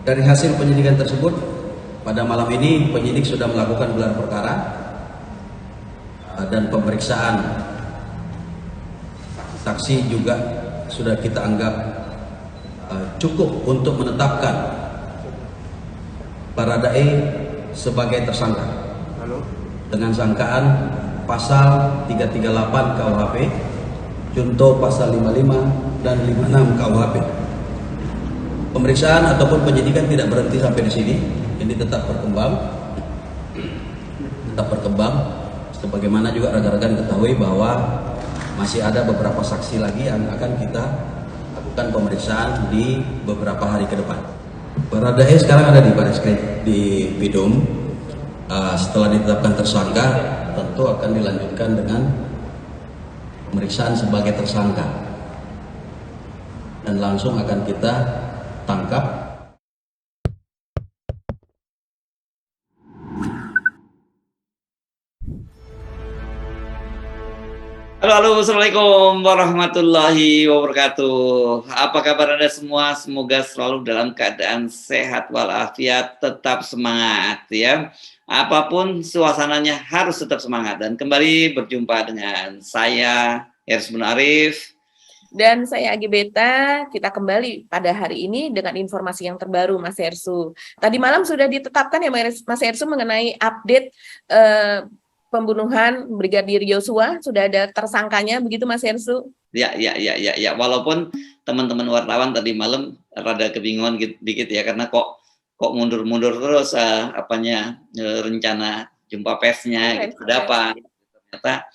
Dari hasil penyidikan tersebut, pada malam ini penyidik sudah melakukan gelar perkara dan pemeriksaan saksi juga sudah kita anggap cukup untuk menetapkan Baradae sebagai tersangka dengan sangkaan pasal 338 KUHP, junto pasal 55 dan 56 KUHP. Pemeriksaan ataupun penyidikan tidak berhenti sampai di sini. Ini tetap berkembang. Sebagaimana juga rekan-rekan ketahui bahwa masih ada beberapa saksi lagi yang akan kita lakukan pemeriksaan di beberapa hari ke depan. Baradae sekarang ada di Bareskrim di Bidum. Setelah ditetapkan tersangka, tentu akan dilanjutkan dengan pemeriksaan sebagai tersangka dan langsung akan kita tangkap. Halo, assalamualaikum warahmatullahi wabarakatuh. Apa kabar Anda semua? Semoga selalu dalam keadaan sehat walafiat, tetap semangat ya. Apapun suasananya harus tetap semangat. Dan kembali berjumpa dengan saya, Ersbun Arif. Dan saya Agi Beta. Kita kembali pada hari ini dengan informasi yang terbaru, Mas Ersu. Tadi malam sudah ditetapkan ya Mas Ersu mengenai update pembunuhan Brigadir Yosua, sudah ada tersangkanya begitu Mas Ersu? Ya. Walaupun teman-teman wartawan tadi malam rada kebingungan dikit ya, karena kok mundur-mundur terus rencana jumpa persnya gitu. Ada apa? Ternyata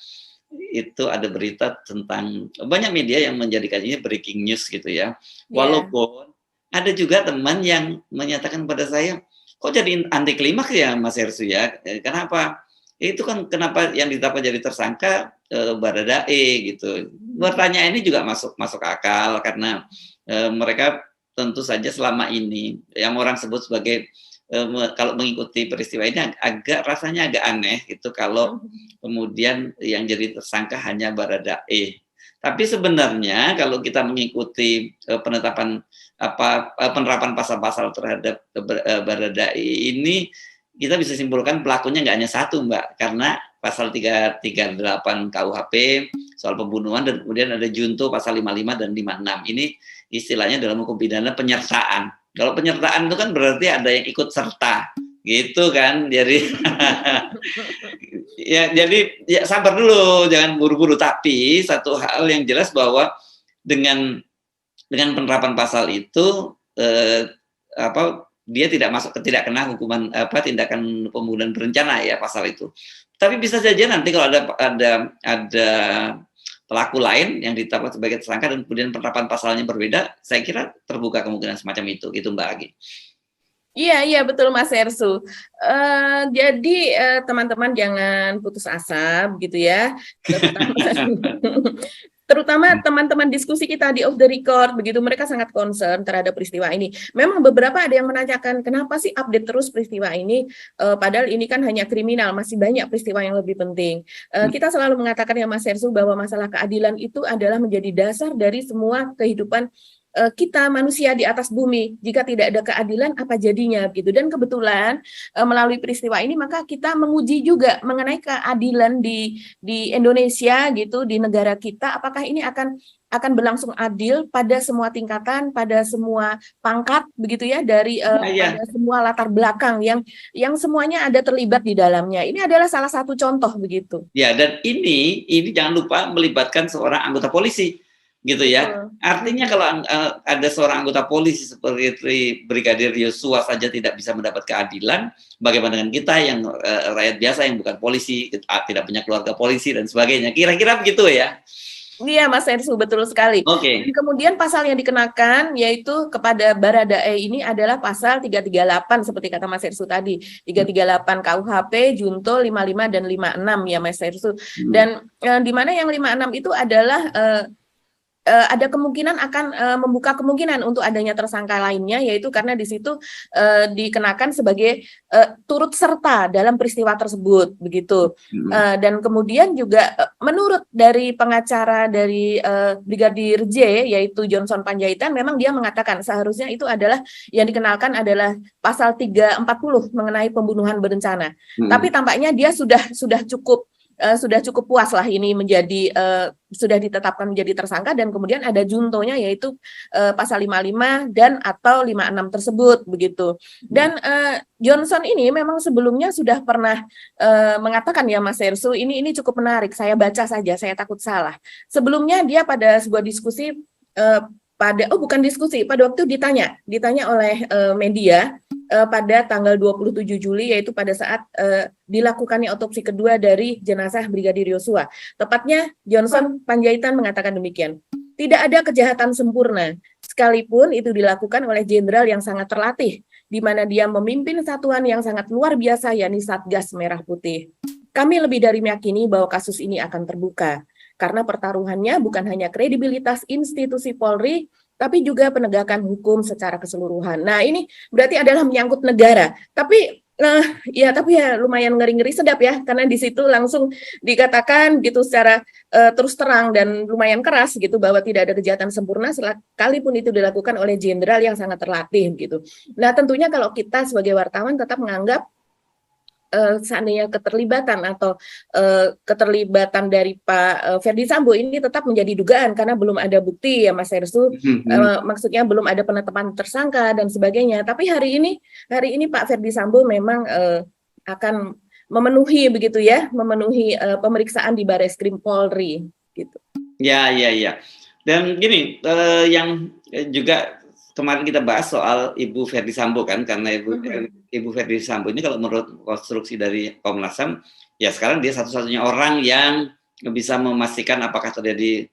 itu ada berita tentang banyak media yang menjadikan ini breaking news gitu ya. Walaupun ada juga teman yang menyatakan pada saya, kok jadi anti klimaks ya Mas Ersu ya? Kenapa? Itu kan kenapa yang ditetapkan jadi tersangka Baradae gitu. Pertanyaan ini juga masuk akal karena mereka tentu saja selama ini yang orang sebut sebagai kalau mengikuti peristiwa ini rasanya agak aneh gitu kalau kemudian yang jadi tersangka hanya Baradae. Tapi sebenarnya kalau kita mengikuti penerapan pasal-pasal terhadap Baradae ini, kita bisa simpulkan pelakunya nggak hanya satu, Mbak, karena pasal 338 KUHP soal pembunuhan dan kemudian ada junto pasal 55 dan 56. Ini istilahnya dalam hukum pidana penyertaan. Kalau penyertaan itu kan berarti ada yang ikut serta, gitu kan? Jadi ya sabar dulu, jangan buru-buru. Tapi satu hal yang jelas bahwa dengan penerapan pasal itu dia tidak kena hukuman tindakan pembunuhan berencana ya pasal itu. Tapi bisa saja nanti kalau ada pelaku lain yang ditetapkan sebagai tersangka dan kemudian penerapan pasalnya berbeda, saya kira terbuka kemungkinan semacam itu Mbak Agi. Iya betul Mas Ersu. Jadi teman-teman jangan putus asa begitu ya. Terutama teman-teman diskusi kita di off the record, begitu mereka sangat concern terhadap peristiwa ini. Memang beberapa ada yang menanyakan kenapa sih update terus peristiwa ini, padahal ini kan hanya kriminal, masih banyak peristiwa yang lebih penting. Kita selalu mengatakan ya Mas Ersu bahwa masalah keadilan itu adalah menjadi dasar dari semua kehidupan kita manusia di atas bumi. Jika tidak ada keadilan, apa jadinya gitu. Dan kebetulan melalui peristiwa ini maka kita menguji juga mengenai keadilan di Indonesia gitu, di negara kita, apakah ini akan berlangsung adil pada semua tingkatan, pada semua pangkat begitu ya, dari pada semua latar belakang yang semuanya ada terlibat di dalamnya. Ini adalah salah satu contoh begitu. Ya, dan ini jangan lupa melibatkan seorang anggota polisi gitu ya. Artinya kalau ada seorang anggota polisi seperti Brigadir Yosua saja tidak bisa mendapat keadilan, bagaimana dengan kita yang rakyat biasa yang bukan polisi, tidak punya keluarga polisi dan sebagainya. Kira-kira begitu ya. Iya Mas Ersu, betul sekali. Oke. Dan kemudian pasal yang dikenakan yaitu kepada Baradae ini adalah pasal 338 seperti kata Mas Ersu tadi. 338 KUHP junto 55 dan 56 ya Mas Ersu. Dan di mana yang 56 itu adalah ada kemungkinan akan membuka kemungkinan untuk adanya tersangka lainnya, yaitu karena di situ dikenakan sebagai turut serta dalam peristiwa tersebut, begitu. Dan kemudian juga menurut dari pengacara dari Brigadir J, yaitu Johnson Panjaitan, memang dia mengatakan seharusnya itu adalah yang dikenalkan adalah pasal 340 mengenai pembunuhan berencana. Tapi tampaknya dia sudah cukup puas lah ini menjadi sudah ditetapkan menjadi tersangka, dan kemudian ada juntonya yaitu pasal 55 dan atau 56 tersebut, begitu. Dan Johnson ini memang sebelumnya sudah pernah mengatakan, ya Mas Hersu, ini cukup menarik, saya baca saja, saya takut salah. Sebelumnya dia pada sebuah diskusi pada waktu ditanya oleh media pada tanggal 27 Juli, yaitu pada saat dilakukannya otopsi kedua dari jenazah Brigadir Yosua. Tepatnya Johnson Panjaitan mengatakan demikian. Tidak ada kejahatan sempurna, sekalipun itu dilakukan oleh jenderal yang sangat terlatih, di mana dia memimpin satuan yang sangat luar biasa, yakni Satgas Merah Putih. Kami lebih dari meyakini bahwa kasus ini akan terbuka, karena pertaruhannya bukan hanya kredibilitas institusi Polri, tapi juga penegakan hukum secara keseluruhan. Nah, ini berarti adalah menyangkut negara. Tapi lumayan ngeri-ngeri sedap ya, karena di situ langsung dikatakan gitu secara terus terang dan lumayan keras gitu, bahwa tidak ada kejahatan sempurna sekalipun itu dilakukan oleh jenderal yang sangat terlatih gitu. Nah, tentunya kalau kita sebagai wartawan tetap menganggap seandainya keterlibatan dari Pak Ferdy Sambo ini tetap menjadi dugaan, karena belum ada bukti, ya Mas Hersu, maksudnya belum ada penetapan tersangka dan sebagainya. Tapi hari ini Pak Ferdy Sambo memang akan memenuhi pemeriksaan di Barreskrim Polri gitu. Ya. Dan gini, yang juga kemarin kita bahas soal Ibu Ferdy Sambo kan, karena Ibu Ferdy Sambo ini kalau menurut konstruksi dari Komnas HAM, ya sekarang dia satu-satunya orang yang bisa memastikan apakah terjadi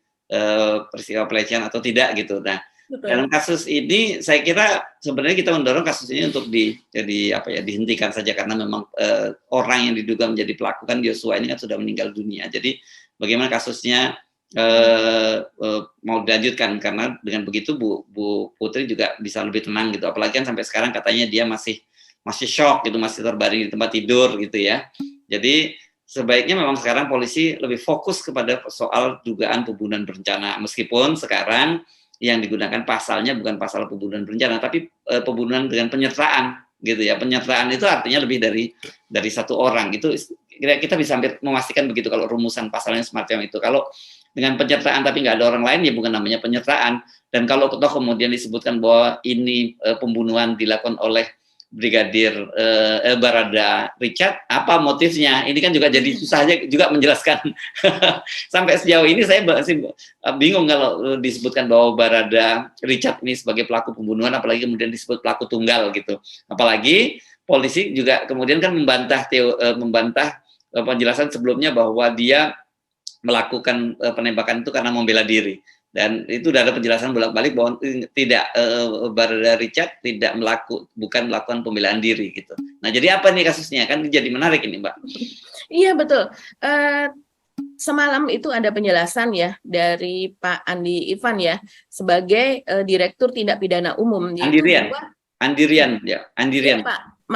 peristiwa pelecehan atau tidak gitu. Nah, dalam kasus ini saya kira sebenarnya kita mendorong kasus ini untuk dihentikan saja, karena memang orang yang diduga menjadi pelaku kan Yosua ini kan sudah meninggal dunia. Jadi bagaimana kasusnya mau dilanjutkan, karena dengan begitu Bu Putri juga bisa lebih tenang gitu, apalagi kan sampai sekarang katanya dia masih shock gitu, masih terbaring di tempat tidur gitu ya. Jadi sebaiknya memang sekarang polisi lebih fokus kepada soal dugaan pembunuhan berencana, meskipun sekarang yang digunakan pasalnya bukan pasal pembunuhan berencana, tapi pembunuhan dengan penyertaan gitu ya. Penyertaan itu artinya lebih dari satu orang. Itu kita bisa hampir memastikan begitu kalau rumusan pasalnya semacam itu. Kalau dengan penyertaan tapi nggak ada orang lain, ya bukan namanya penyertaan. Dan kalau toh kemudian disebutkan bahwa ini pembunuhan dilakukan oleh Brigadir Barada Richard, apa motifnya? Ini kan juga jadi susah aja juga menjelaskan. Sampai sejauh ini saya masih bingung kalau disebutkan bahwa Barada Richard ini sebagai pelaku pembunuhan, apalagi kemudian disebut pelaku tunggal gitu. Apalagi polisi juga kemudian kan membantah penjelasan sebelumnya bahwa dia melakukan penembakan itu karena membela diri, dan itu udah ada penjelasan bolak-balik bahwa tidak Barada Richard bukan melakukan pembelaan diri gitu. Nah, jadi apa nih kasusnya? Kan jadi menarik ini, Mbak. Iya betul. Semalam itu ada penjelasan ya dari Pak Andi Ivan ya, sebagai Direktur Tindak Pidana Umum. Andirian. Ya,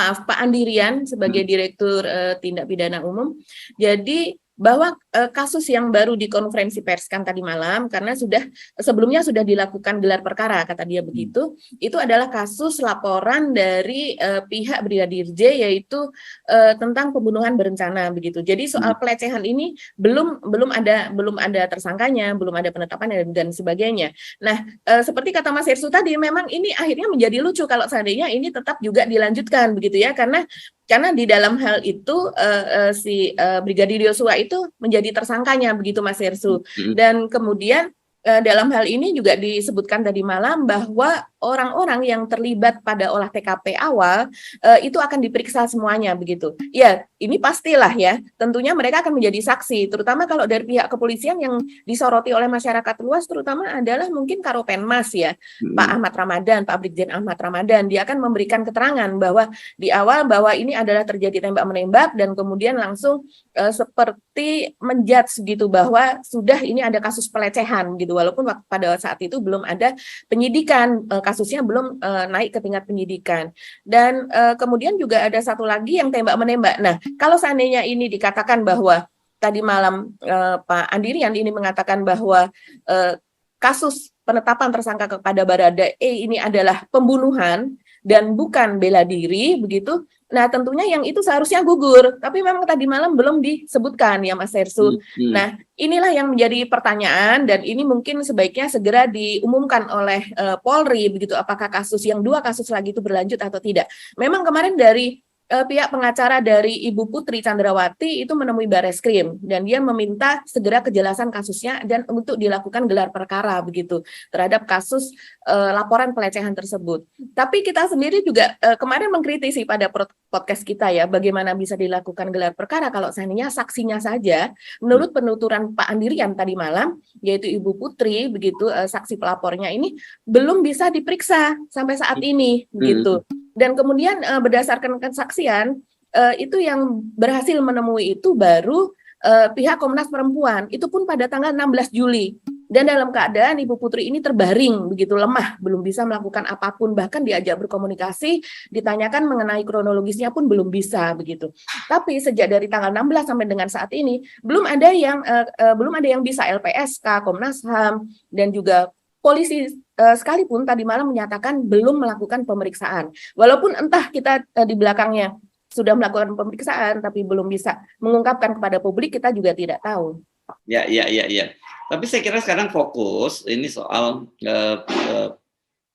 Pak Andirian sebagai Direktur Tindak Pidana Umum. Jadi bahwa kasus yang baru dikonferensi perskan tadi malam, karena sebelumnya sudah dilakukan gelar perkara, kata dia begitu, itu adalah kasus laporan dari pihak Brigadir J, yaitu tentang pembunuhan berencana begitu. Jadi soal pelecehan ini belum ada tersangkanya, belum ada penetapan dan sebagainya. Nah, seperti kata Mas Hersu tadi, memang ini akhirnya menjadi lucu kalau seandainya ini tetap juga dilanjutkan begitu ya, karena di dalam hal itu Brigadir Yosua itu menjadi tersangkanya begitu Mas Hersu. Dan kemudian dalam hal ini juga disebutkan tadi malam bahwa orang-orang yang terlibat pada olah TKP awal itu akan diperiksa semuanya begitu. Ya, ini pastilah ya. Tentunya mereka akan menjadi saksi, terutama kalau dari pihak kepolisian yang disoroti oleh masyarakat luas, terutama adalah mungkin Karopenmas ya, Pak Ahmad Ramadan, Pak Brigjen Ahmad Ramadan. Dia akan memberikan keterangan bahwa di awal bahwa ini adalah terjadi tembak-menembak, dan kemudian langsung seperti menjudge gitu bahwa sudah ini ada kasus pelecehan gitu. begitu, walaupun pada saat itu belum ada penyidikan, kasusnya belum naik ke tingkat penyidikan. Dan kemudian juga ada satu lagi yang tembak-menembak. Nah, kalau seandainya ini dikatakan bahwa tadi malam Pak Andirian ini mengatakan bahwa kasus penetapan tersangka kepada Baradae ini adalah pembunuhan dan bukan bela diri, begitu. Nah, tentunya yang itu seharusnya gugur, tapi memang tadi malam belum disebutkan ya Mas Hersu. Nah, inilah yang menjadi pertanyaan, dan ini mungkin sebaiknya segera diumumkan oleh Polri, begitu, apakah dua kasus lagi itu berlanjut atau tidak. Memang kemarin dari pihak pengacara dari Ibu Putri Chandrawati itu menemui Bareskrim, dan dia meminta segera kejelasan kasusnya dan untuk dilakukan gelar perkara begitu terhadap kasus laporan pelecehan tersebut. Tapi kita sendiri juga kemarin mengkritisi pada podcast kita ya, bagaimana bisa dilakukan gelar perkara kalau seandainya saksinya saja menurut penuturan Pak Andirian tadi malam, yaitu Ibu Putri begitu, saksi pelapornya ini belum bisa diperiksa sampai saat ini begitu. Dan kemudian berdasarkan kesaksian itu yang berhasil menemui itu baru pihak Komnas Perempuan, itu pun pada tanggal 16 Juli. Dan dalam keadaan Ibu Putri ini terbaring begitu, lemah, belum bisa melakukan apapun, bahkan diajak berkomunikasi, ditanyakan mengenai kronologisnya pun belum bisa begitu. Tapi sejak dari tanggal 16 sampai dengan saat ini belum ada yang bisa, LPSK, Komnas HAM, dan juga polisi sekalipun tadi malam menyatakan belum melakukan pemeriksaan. Walaupun entah kita di belakangnya sudah melakukan pemeriksaan tapi belum bisa mengungkapkan kepada publik, kita juga tidak tahu. Ya. Tapi saya kira sekarang fokus ini soal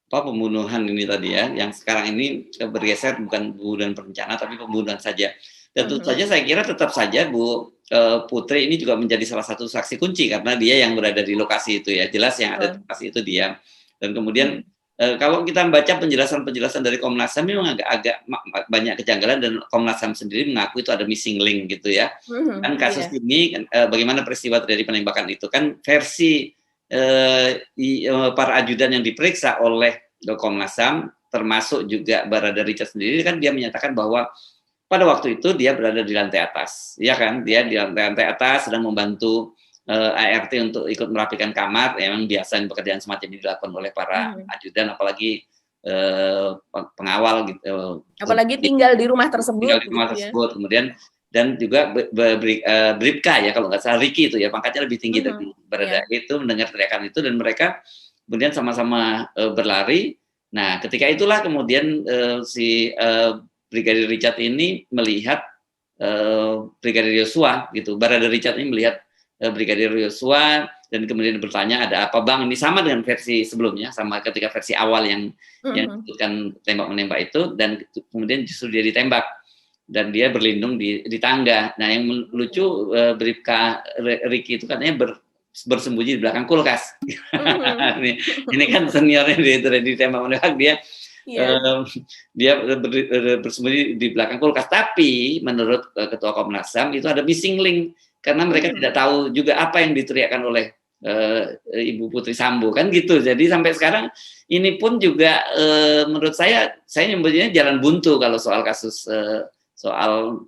pembunuhan ini tadi ya, yang sekarang ini bergeser bukan pembunuhan berencana tapi pembunuhan saja. Dan tentu saja saya kira tetap saja Bu Putri ini juga menjadi salah satu saksi kunci karena dia yang berada di lokasi itu ya, jelas yang ada di lokasi itu dia. Dan kemudian kalau kita membaca penjelasan dari Komnas HAM memang agak banyak kejanggalan, dan Komnas HAM sendiri mengaku itu ada missing link gitu ya. Kan kasus ini bagaimana peristiwa terjadi penembakan itu kan versi para ajudan yang diperiksa oleh Komnas HAM, termasuk juga Barada Richard sendiri, kan dia menyatakan bahwa pada waktu itu dia berada di lantai atas, ya kan? Dia di lantai atas sedang membantu ART untuk ikut merapikan kamar. Memang biasa pekerjaan semacam ini dilakukan oleh para ajudan, apalagi pengawal gitu. Apalagi tinggal di rumah tersebut. Kemudian dan juga Bribka ya, kalau nggak salah Ricky itu ya, pangkatnya lebih tinggi dari Barada itu, mendengar teriakan itu dan mereka kemudian sama-sama berlari. Nah, ketika itulah kemudian si Brigadir Richard ini melihat Brigadir Yosua gitu. Barada Richard ini melihat Brigadir Yosua dan kemudian bertanya, ada apa Bang? Ini sama dengan versi sebelumnya, sama ketika versi awal yang disebutkan tembak-menembak itu, dan kemudian justru dia ditembak dan dia berlindung di tangga. Nah, yang lucu Bribka Ricky itu katanya bersembunyi di belakang kulkas. Ini kan seniornya dia ditembak-menembak, dia bersembunyi di belakang kulkas. Tapi menurut Ketua Komnas HAM itu ada missing link karena mereka tidak tahu juga apa yang diteriakkan oleh Ibu Putri Sambo kan gitu. Jadi sampai sekarang ini pun juga menurut saya nyebutnya jalan buntu kalau soal kasus soal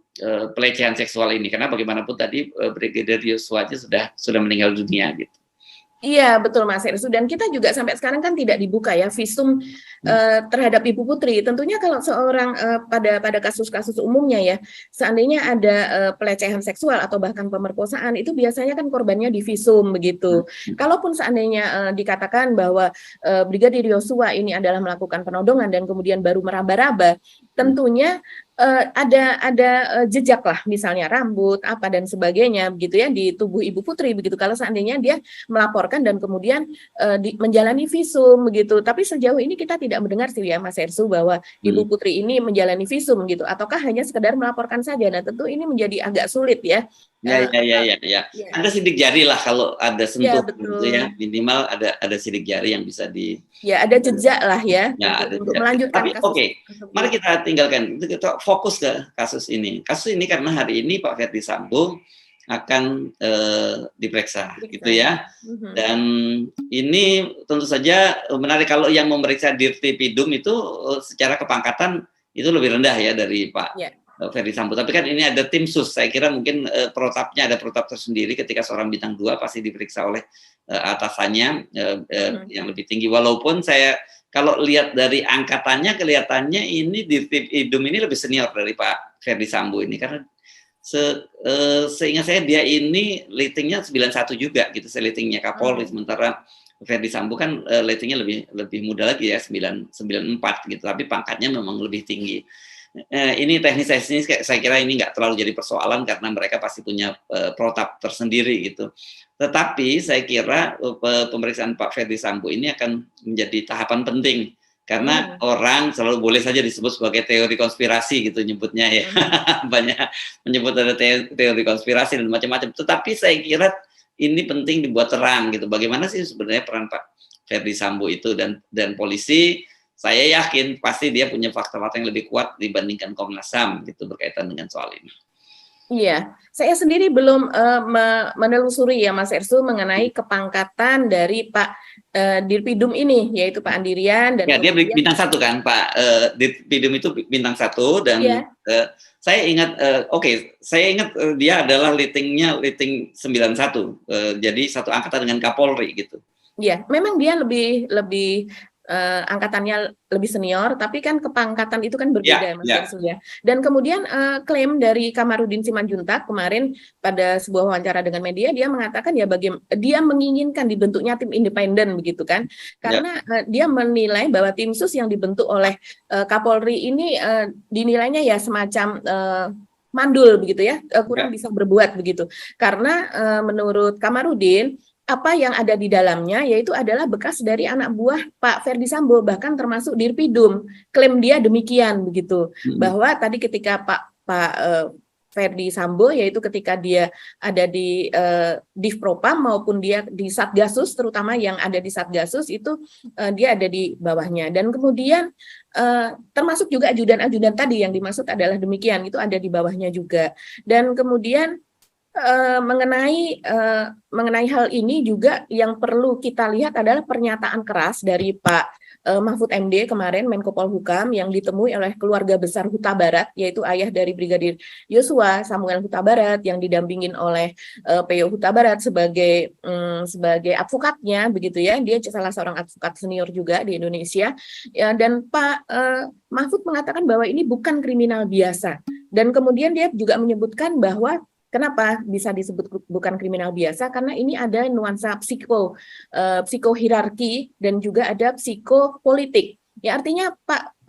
pelecehan seksual ini, karena bagaimanapun tadi Brigadir Yosua aja sudah meninggal dunia gitu. Iya, betul Mas Hersu, dan kita juga sampai sekarang kan tidak dibuka ya visum terhadap Ibu Putri. Tentunya kalau seorang pada kasus-kasus umumnya ya, seandainya ada pelecehan seksual atau bahkan pemerkosaan, itu biasanya kan korbannya divisum begitu. Kalaupun seandainya dikatakan bahwa Brigadir Yosua ini adalah melakukan penodongan dan kemudian baru meraba-raba, tentunya ada jejak lah, misalnya rambut apa dan sebagainya begitu ya di tubuh Ibu Putri begitu, kalau seandainya dia melaporkan dan kemudian menjalani visum begitu. Tapi sejauh ini kita tidak mendengar sih ya Mas Hersu bahwa Ibu Putri ini menjalani visum gitu, ataukah hanya sekedar melaporkan saja. Nah, tentu ini menjadi agak sulit ya. Ya. Ada sidik jari lah kalau ada sentuh gitu ya, minimal ada sidik jari yang bisa ada jejak lah ya untuk melanjutkan. Tapi mari kita tinggalkan, kita fokus ke kasus ini. Kasus ini karena hari ini Pak Ferdi Sambo akan diperiksa gitu ya. Dan ini tentu saja menarik kalau yang memeriksa Dirtipidum itu secara kepangkatan itu lebih rendah ya dari Pak Ferdi Sambo. Tapi kan ini ada tim sus. Saya kira mungkin protapnya ada protap tersendiri ketika seorang bintang 2 pasti diperiksa oleh atasannya yang lebih tinggi. Walaupun saya kalau lihat dari angkatannya kelihatannya ini di tim Idum ini lebih senior dari Pak Ferdi Sambo ini karena seingat saya dia ini ratingnya 91 juga gitu, ratingnya Kapolri, sementara Ferdi Sambo kan ratingnya lebih muda lagi ya 94 gitu, tapi pangkatnya memang lebih tinggi. Ini teknis saya kira ini nggak terlalu jadi persoalan karena mereka pasti punya protap tersendiri gitu. Tetapi saya kira pemeriksaan Pak Ferdi Sambo ini akan menjadi tahapan penting karena orang selalu boleh saja disebut sebagai teori konspirasi gitu nyebutnya ya. Banyak menyebut ada teori konspirasi dan macam-macam. Tetapi saya kira ini penting dibuat terang gitu. Bagaimana sih sebenarnya peran Pak Ferdi Sambo itu dan polisi. Saya yakin pasti dia punya fakta-fakta yang lebih kuat dibandingkan Komnas HAM gitu berkaitan dengan soal ini. Iya, saya sendiri belum menelusuri ya Mas Ersu mengenai kepangkatan dari Pak Dirpidum ini, yaitu Pak Andirian dan ya dia bintang 1 kan Pak Dirpidum itu bintang 1 dan saya ingat saya ingat dia adalah rating 91 jadi satu angkatan dengan Kapolri gitu. Iya, memang dia lebih angkatannya lebih senior, tapi kan kepangkatan itu kan berbeda, Mas Ersu ya. Dan kemudian klaim dari Kamarudin Simanjuntak kemarin pada sebuah wawancara dengan media, dia mengatakan ya dia menginginkan dibentuknya tim independen begitu kan, karena dia menilai bahwa tim sus yang dibentuk oleh Kapolri ini dinilainya ya semacam mandul begitu ya, kurang bisa berbuat begitu. Karena menurut Kamarudin apa yang ada di dalamnya yaitu adalah bekas dari anak buah Pak Ferdi Sambo, bahkan termasuk Dirpidum. Klaim dia demikian begitu, bahwa tadi ketika Pak Ferdi Sambo, yaitu ketika dia ada di Divpropam maupun dia di Satgasus, terutama yang ada di Satgasus itu dia ada di bawahnya. Dan kemudian termasuk juga ajudan-ajudan tadi yang dimaksud adalah demikian, itu ada di bawahnya juga. Dan kemudian mengenai hal ini juga yang perlu kita lihat adalah pernyataan keras dari Pak Mahfud MD kemarin, Menko Polhukam, yang ditemui oleh keluarga besar Huta Barat, yaitu ayah dari Brigadir Yosua, Samuel Huta Barat, yang didampingin oleh PO Huta Barat sebagai advokatnya, begitu ya. Dia salah seorang advokat senior juga di Indonesia. Ya, dan Pak Mahfud mengatakan bahwa ini bukan kriminal biasa. Dan kemudian dia juga menyebutkan bahwa kenapa bisa disebut bukan kriminal biasa? Karena ini ada nuansa psikohierarki dan juga ada psikopolitik. Ya artinya Pak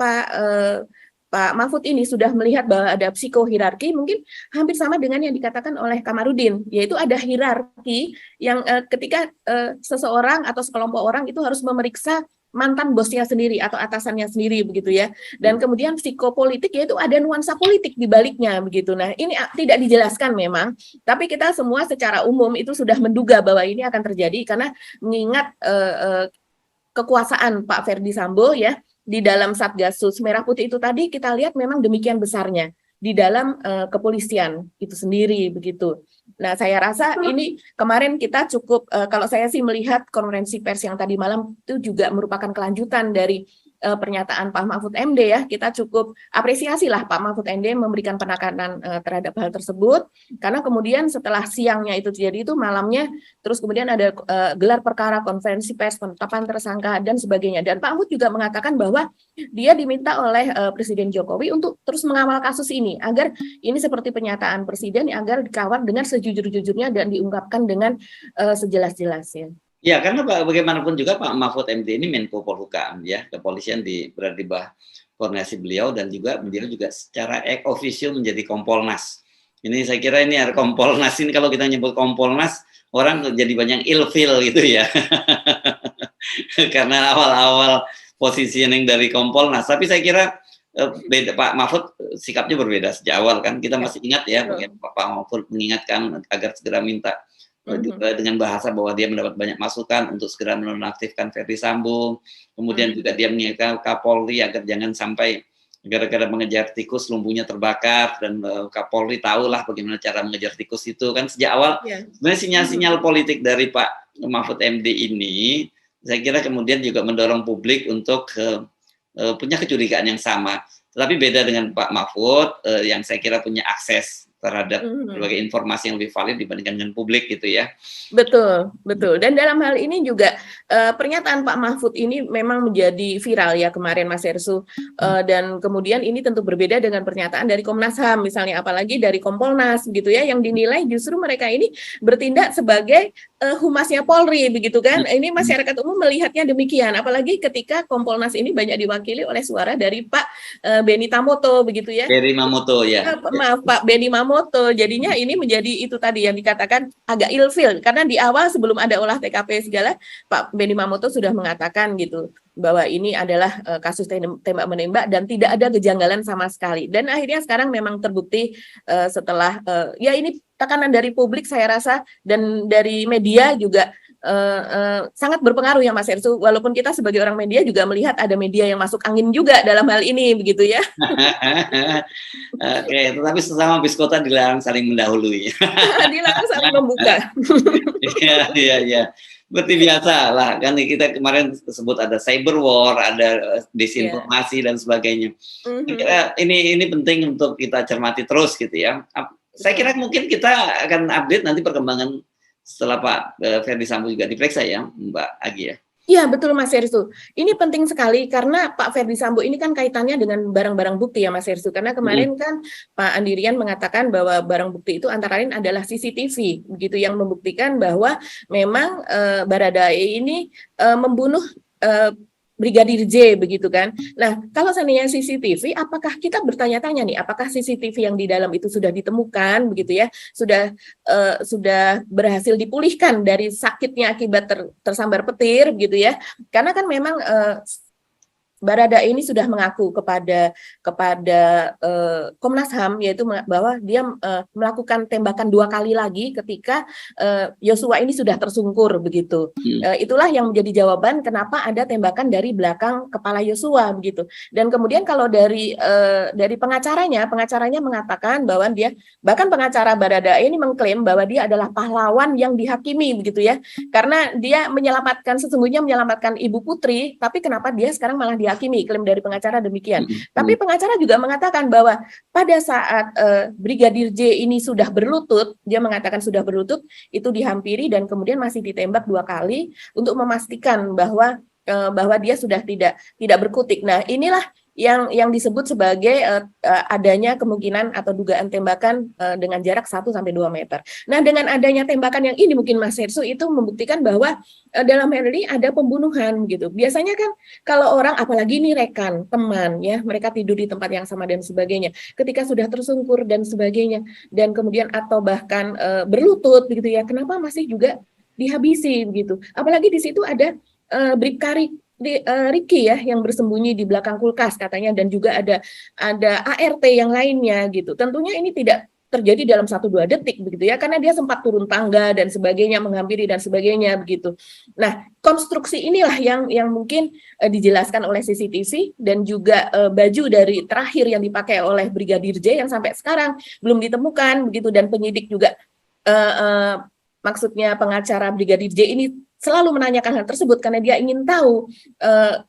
Mahfud ini sudah melihat bahwa ada psikohierarki, mungkin hampir sama dengan yang dikatakan oleh Kamarudin, yaitu ada hierarki yang ketika seseorang atau sekelompok orang itu harus memeriksa mantan bosnya sendiri atau atasannya sendiri begitu ya. Dan kemudian psikopolitik yaitu ada nuansa politik di baliknya begitu. Nah, ini tidak dijelaskan memang, tapi kita semua secara umum itu sudah menduga bahwa ini akan terjadi karena mengingat kekuasaan Pak Ferdi Sambo ya di dalam Satgasus Merah Putih itu tadi kita lihat memang demikian besarnya di dalam kepolisian itu sendiri begitu. Nah, saya rasa ini kemarin kita cukup, kalau saya sih melihat konferensi pers yang tadi malam itu juga merupakan kelanjutan dari pernyataan Pak Mahfud MD ya. Kita cukup apresiasi lah Pak Mahfud MD memberikan penekanan terhadap hal tersebut, karena kemudian setelah siangnya itu terjadi itu malamnya terus kemudian ada gelar perkara, konferensi pers, penetapan tersangka dan sebagainya. Dan Pak Mahfud juga mengatakan bahwa dia diminta oleh Presiden Jokowi untuk terus mengawal kasus ini agar ini seperti pernyataan Presiden agar dikawal dengan sejujur-jujurnya dan diungkapkan dengan sejelas-jelasnya. Ya, karena bagaimanapun juga Pak Mahfud MD ini Menko Polhukam ya, kepolisian berada di bawah koordinasi beliau dan juga beliau juga secara ex officio menjadi Kompolnas. Ini saya kira ini ada Kompolnas ini, kalau kita nyebut Kompolnas orang jadi banyak ilfil gitu ya. Karena awal-awal positioning dari Kompolnas, tapi saya kira beda, Pak Mahfud sikapnya berbeda sejak awal kan. Kita masih ingat ya, bagaimana Pak Mahfud mengingatkan agar segera minta juga dengan bahasa bahwa dia mendapat banyak masukan untuk segera menonaktifkan Ferdi Sambo. Kemudian juga dia mengingatkan Kapolri agar jangan sampai gara-gara mengejar tikus lumpuhnya terbakar, dan Kapolri tahulah bagaimana cara mengejar tikus itu kan sejak awal. Sebenarnya sinyal-sinyal politik dari Pak Mahfud MD ini saya kira kemudian juga mendorong publik untuk punya kecurigaan yang sama. Tetapi beda dengan Pak Mahfud yang saya kira punya akses terhadap berbagai informasi yang lebih valid dibandingkan dengan publik gitu ya. Betul, betul. Dan dalam hal ini juga pernyataan Pak Mahfud ini memang menjadi viral ya kemarin Mas Hersu. Dan kemudian ini tentu berbeda dengan pernyataan dari Komnas HAM misalnya, apalagi dari Kompolnas gitu ya, yang dinilai justru mereka ini bertindak sebagai humasnya Polri begitu kan. Ini masyarakat umum melihatnya demikian, apalagi ketika Kompolnas ini banyak diwakili oleh suara dari Pak Benny Mamoto begitu ya. Benny Mamoto ya. Maaf Pak Benny Mamoto. Jadinya ini menjadi itu tadi yang dikatakan agak ilfil karena di awal sebelum ada olah TKP segala Pak Benny Mamoto sudah mengatakan gitu bahwa ini adalah kasus tembak menembak dan tidak ada kejanggalan sama sekali. Dan akhirnya sekarang memang terbukti setelah ya ini tekanan dari publik saya rasa dan dari media juga sangat berpengaruh ya Mas Hersu, walaupun kita sebagai orang media juga melihat ada media yang masuk angin juga dalam hal ini begitu ya. Oke, tetapi sesama biskota dilarang saling mendahului. Dilarang saling membuka. Iya. Seperti biasa lah, kan kita kemarin sebut ada cyber war, ada disinformasi dan sebagainya. Saya kira ini penting untuk kita cermati terus gitu ya. Saya kira mungkin kita akan update nanti perkembangan setelah Pak Ferdy Sambo juga diperiksa ya, Mbak Agi ya. Iya betul Mas Hersu. Ini penting sekali karena Pak Ferdy Sambo ini kan kaitannya dengan barang-barang bukti ya Mas Hersu. Karena kemarin kan Pak Andirian mengatakan bahwa barang bukti itu antara lain adalah CCTV, begitu yang membuktikan bahwa memang Baradae ini membunuh Brigadir J begitu kan. Nah, kalau seandainya CCTV, apakah kita bertanya-tanya nih, apakah CCTV yang di dalam itu sudah ditemukan begitu ya, sudah berhasil dipulihkan dari sakitnya akibat tersambar petir begitu ya. Karena kan memang Baradae ini sudah mengaku kepada Komnas HAM yaitu bahwa dia melakukan tembakan 2 kali lagi ketika Yosua ini sudah tersungkur begitu. Itulah yang menjadi jawaban kenapa ada tembakan dari belakang kepala Yosua begitu. Dan kemudian kalau dari pengacaranya mengatakan bahwa dia, bahkan pengacara Baradae ini mengklaim bahwa dia adalah pahlawan yang dihakimi begitu ya. Karena dia sesungguhnya menyelamatkan Ibu Putri, tapi kenapa dia sekarang malah dihakimi, klaim dari pengacara demikian. Tapi pengacara juga mengatakan bahwa pada saat Brigadir J ini sudah berlutut, dia mengatakan sudah berlutut, itu dihampiri dan kemudian masih ditembak 2 kali untuk memastikan bahwa dia sudah tidak berkutik. Nah, inilah yang disebut sebagai adanya kemungkinan atau dugaan tembakan dengan jarak 1-2 meter. Nah, dengan adanya tembakan yang ini mungkin Mas Hersu itu membuktikan bahwa dalam hal ini ada pembunuhan gitu. Biasanya kan kalau orang, apalagi ini rekan, teman ya, mereka tidur di tempat yang sama dan sebagainya. Ketika sudah tersungkur dan sebagainya dan kemudian atau bahkan berlutut begitu ya, kenapa masih juga dihabisi begitu. Apalagi di situ ada Bribka Riki ya yang bersembunyi di belakang kulkas katanya, dan juga ada ART yang lainnya gitu. Tentunya ini tidak terjadi dalam 1-2 detik begitu ya, karena dia sempat turun tangga dan sebagainya, menghampiri dan sebagainya begitu. Nah, konstruksi inilah yang mungkin dijelaskan oleh CCTV dan juga baju dari terakhir yang dipakai oleh Brigadir J yang sampai sekarang belum ditemukan begitu, dan penyidik juga maksudnya pengacara Brigadir J ini selalu menanyakan hal tersebut karena dia ingin tahu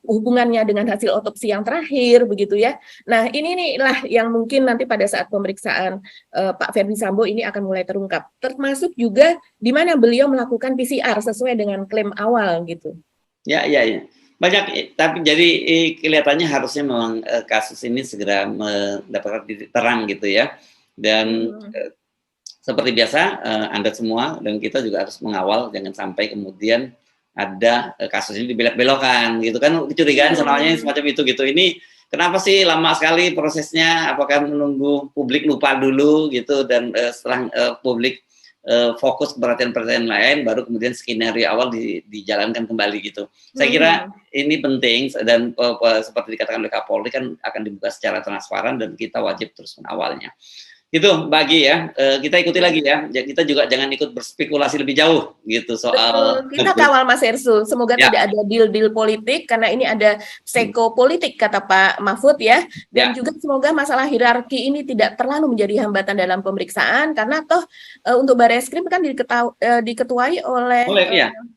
hubungannya dengan hasil otopsi yang terakhir begitu ya. Nah, inilah yang mungkin nanti pada saat pemeriksaan Pak Ferdy Sambo ini akan mulai terungkap. Termasuk juga di mana beliau melakukan PCR sesuai dengan klaim awal gitu. Ya. Banyak, tapi jadi kelihatannya harusnya memang kasus ini segera mendapatkan titik terang gitu ya. Dan seperti biasa, Anda semua dan kita juga harus mengawal, jangan sampai kemudian ada kasus ini dibelok-belokkan, gitu kan, kecurigaan semuanya semacam itu gitu. Ini kenapa sih lama sekali prosesnya? Apakah menunggu publik lupa dulu gitu, dan setelah publik fokus perhatian lain, baru kemudian skenario awal dijalankan kembali gitu. Saya kira ini penting, dan seperti dikatakan oleh Kapolri kan akan dibuka secara transparan dan kita wajib terus mengawalnya. Itu bagi ya, kita ikuti lagi ya. Kita juga jangan ikut berspekulasi lebih jauh gitu soal. Betul. Kita kawal Mas Hersu, semoga tidak ada deal-deal politik karena ini ada psikopolitik kata Pak Mahfud ya. Dan juga semoga masalah hierarki ini tidak terlalu menjadi hambatan dalam pemeriksaan, karena toh untuk Barreskrim kan diketuai oleh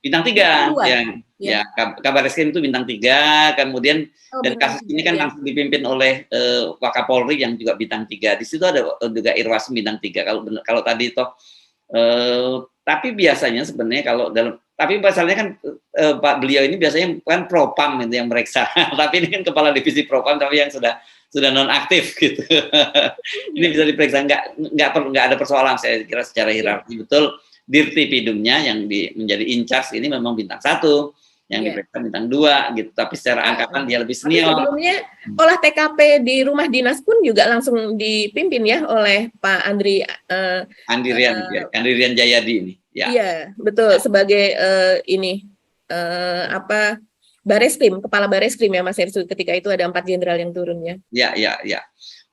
Bintang 3 ya. Ya, Kabar Reskrim itu bintang 3, kemudian dan kasus ini kan langsung dipimpin oleh Wakapolri yang juga bintang 3. Di situ ada juga Irwasum bintang 3. Kalau tadi toh tapi biasanya sebenarnya kalau tapi pasalnya kan Pak beliau ini biasanya kan Propam itu yang meriksa. Tapi ini kan kepala divisi Propam tapi yang sudah nonaktif gitu. Ini bisa diperiksa nggak ada persoalan saya kira secara hierarki betul. Dirtipidumnya yang menjadi in charge ini memang bintang 1. Yang diperiksa bintang 2 gitu, tapi secara angkatan dia lebih senior. Tapi sebelumnya olah TKP di rumah dinas pun juga langsung dipimpin ya oleh Pak Andirian Jayadi ini. Ya. Iya, betul sebagai Bareskrim, kepala Bareskrim ya Mas Hersud, ketika itu ada 4 jenderal yang turun ya. Ya.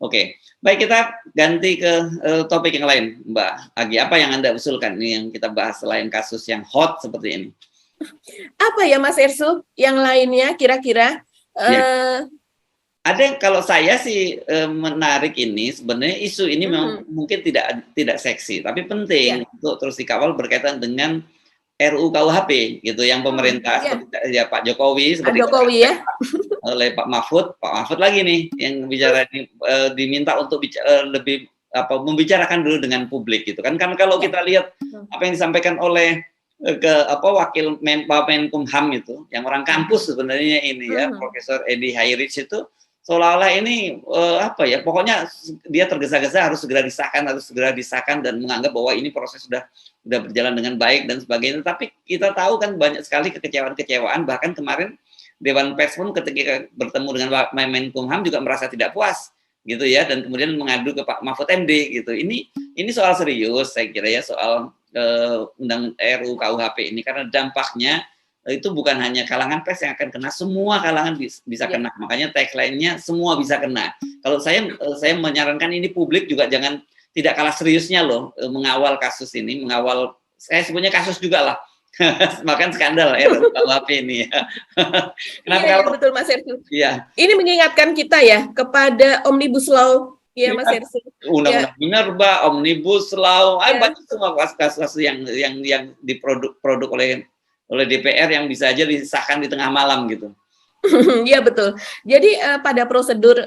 Oke, baik kita ganti ke topik yang lain, Mbak Agi. Apa yang Anda usulkan ini yang kita bahas selain kasus yang hot seperti ini? Apa ya Mas Ersu yang lainnya kira-kira? Ada kalau saya sih menarik ini sebenarnya isu ini memang mungkin tidak seksi tapi penting untuk terus dikawal berkaitan dengan RUU KUHP gitu yang pemerintah seperti Pak Jokowi seperti oleh Pak Mahfud lagi nih yang bicara diminta untuk lebih membicarakan dulu dengan publik gitu kan kalau kita lihat apa yang disampaikan oleh wakil Menkumham itu yang orang kampus sebenarnya ini ya Profesor Edi Hairich itu seolah-olah ini pokoknya dia tergesa-gesa harus segera disahkan dan menganggap bahwa ini proses sudah berjalan dengan baik dan sebagainya. Tapi kita tahu kan banyak sekali kekecewaan bahkan kemarin Dewan Pers pun ketika bertemu dengan Menkumham juga merasa tidak puas gitu ya dan kemudian mengadu ke Pak Mahfud MD gitu. Ini soal serius saya kira ya soal undang RUU KUHP ini karena dampaknya itu bukan hanya kalangan pers yang akan kena, semua kalangan bisa kena. Makanya tagline-nya semua bisa kena. Kalau saya menyarankan ini publik juga tidak kalah seriusnya loh mengawal kasus ini, saya sebutnya kasus juga lah. Bahkan skandal RUU KUHP ini ya. Kenapa betul Mas Hersud. Iya. Ini mengingatkan kita ya kepada Omnibus Law. Iya Mas Hersud. Undang-undang Minerba, Omnibus Law, banyak semua kasus-kasus yang diproduk oleh DPR yang bisa aja disahkan di tengah malam gitu. Iya betul. Jadi pada prosedur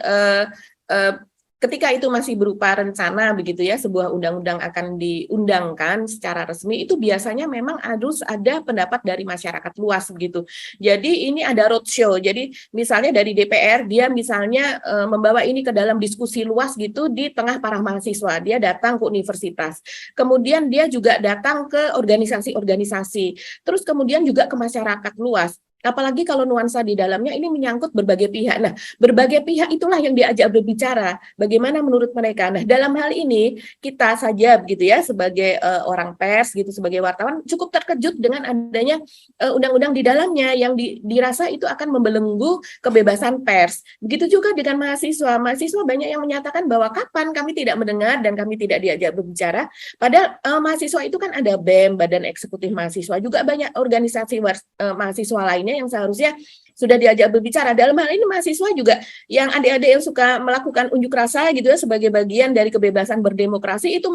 ketika itu masih berupa rencana begitu ya, sebuah undang-undang akan diundangkan secara resmi, itu biasanya memang harus ada pendapat dari masyarakat luas begitu. Jadi ini ada roadshow. Jadi misalnya dari DPR dia misalnya membawa ini ke dalam diskusi luas gitu di tengah para mahasiswa. Dia datang ke universitas. Kemudian dia juga datang ke organisasi-organisasi. Terus kemudian juga ke masyarakat luas. Apalagi kalau nuansa di dalamnya ini menyangkut berbagai pihak. Nah, berbagai pihak itulah yang diajak berbicara. Bagaimana menurut mereka? Nah, dalam hal ini kita saja begitu ya sebagai orang pers gitu, sebagai wartawan cukup terkejut dengan adanya undang-undang di dalamnya yang dirasa itu akan membelenggu kebebasan pers. Begitu juga dengan mahasiswa. Mahasiswa banyak yang menyatakan bahwa kapan kami tidak mendengar dan kami tidak diajak berbicara. Padahal mahasiswa itu kan ada BEM, Badan Eksekutif Mahasiswa, juga banyak organisasi mahasiswa lainnya yang seharusnya sudah diajak berbicara. Dalam hal ini mahasiswa juga yang adik-adik yang suka melakukan unjuk rasa gitu ya sebagai bagian dari kebebasan berdemokrasi itu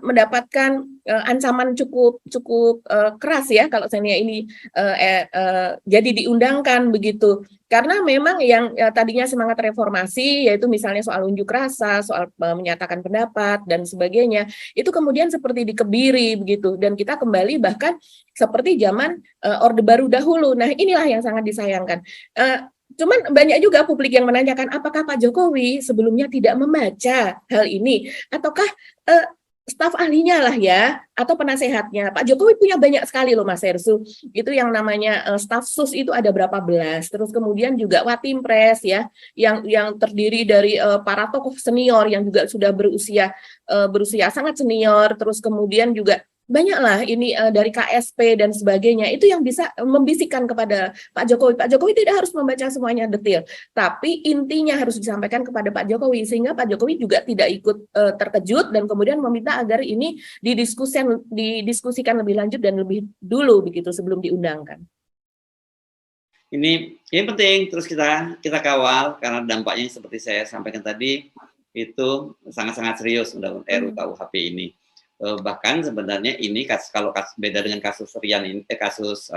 mendapatkan ancaman cukup keras ya kalau seandainya ini jadi diundangkan begitu. Karena memang yang tadinya semangat reformasi yaitu misalnya soal unjuk rasa, soal menyatakan pendapat dan sebagainya, itu kemudian seperti dikebiri begitu dan kita kembali bahkan seperti zaman Orde Baru dahulu. Nah, inilah yang sangat disayangkan. Cuman banyak juga publik yang menanyakan apakah Pak Jokowi sebelumnya tidak membaca hal ini ataukah staf ahlinya lah ya atau penasehatnya. Pak Jokowi punya banyak sekali loh Mas Hersu. Itu yang namanya staf sus itu ada berapa belas. Terus kemudian juga Watimpres ya yang terdiri dari para tokoh senior yang juga sudah berusia sangat senior. Terus kemudian juga banyaklah ini dari KSP dan sebagainya itu yang bisa membisikkan kepada Pak Jokowi. Pak Jokowi tidak harus membaca semuanya detail, tapi intinya harus disampaikan kepada Pak Jokowi sehingga Pak Jokowi juga tidak ikut terkejut dan kemudian meminta agar ini didiskusikan lebih lanjut dan lebih dulu begitu sebelum diundangkan. Ini penting terus kita kawal karena dampaknya seperti saya sampaikan tadi itu sangat-sangat serius undang-undang RUU KUHP ini. bahkan sebenarnya ini kalau beda dengan kasus Rian ini, kasus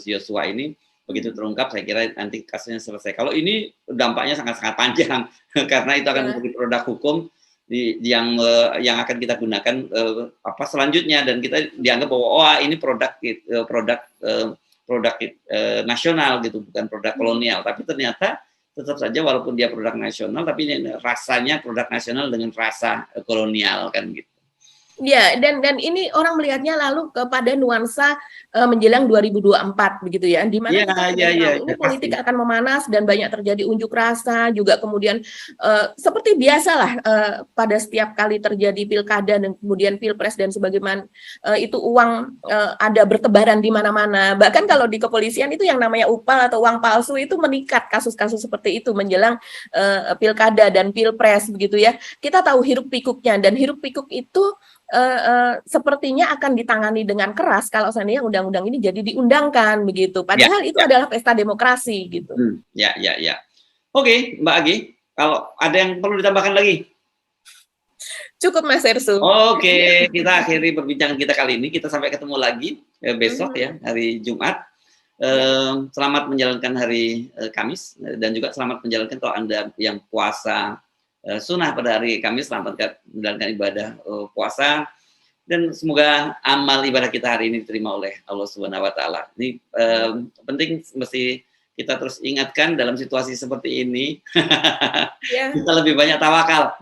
Yosua ini, begitu terungkap saya kira nanti kasusnya selesai. Kalau ini dampaknya sangat-sangat panjang karena itu akan menjadi produk hukum yang akan kita gunakan selanjutnya, dan kita dianggap bahwa ini produk nasional gitu, bukan produk kolonial. Tapi ternyata tetap saja walaupun dia produk nasional, tapi ini rasanya produk nasional dengan rasa kolonial kan gitu. Ya, dan ini orang melihatnya lalu kepada nuansa menjelang 2024 begitu ya, di mana ini politik akan memanas dan banyak terjadi unjuk rasa juga, kemudian seperti biasalah pada setiap kali terjadi pilkada dan kemudian pilpres dan sebagaimana itu uang ada bertebaran di mana-mana. Bahkan kalau di kepolisian itu yang namanya upal atau uang palsu itu meningkat kasus-kasus seperti itu menjelang pilkada dan pilpres begitu ya. Kita tahu hiruk pikuknya, dan hiruk pikuk itu sepertinya akan ditangani dengan keras kalau seandainya undang-undang ini jadi diundangkan begitu. Padahal itu adalah pesta demokrasi gitu. Ya. Oke, Mbak Agi, kalau ada yang perlu ditambahkan lagi? Cukup Mas Ersu. Oke, kita akhiri perbincangan kita kali ini. Kita sampai ketemu lagi besok ya, hari Jumat. Selamat menjalankan hari Kamis, dan juga selamat menjalankan kalau Anda yang puasa sunnah pada hari Kamis, selamat menjalankan ibadah puasa, dan semoga amal ibadah kita hari ini diterima oleh Allah Subhanahu wa taala. Ini penting, mesti kita terus ingatkan dalam situasi seperti ini. Kita lebih banyak tawakal.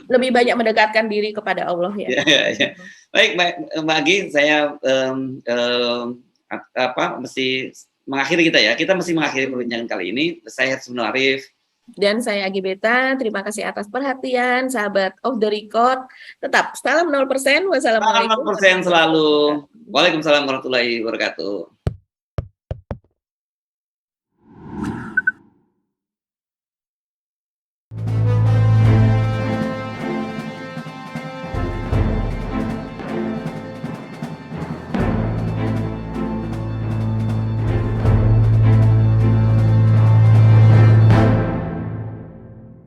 Lebih banyak mendekatkan diri kepada Allah ya. Baik, Mbak Agi, saya mesti mengakhiri kita mesti mengakhiri perbincangan kali ini. Saya Hersunul Arif. Dan saya Agi Beta, terima kasih atas perhatian, sahabat Off the Record. Tetap salam 0%, wassalamualaikum. Salam 0% selalu. Waalaikumsalam warahmatullahi wabarakatuh.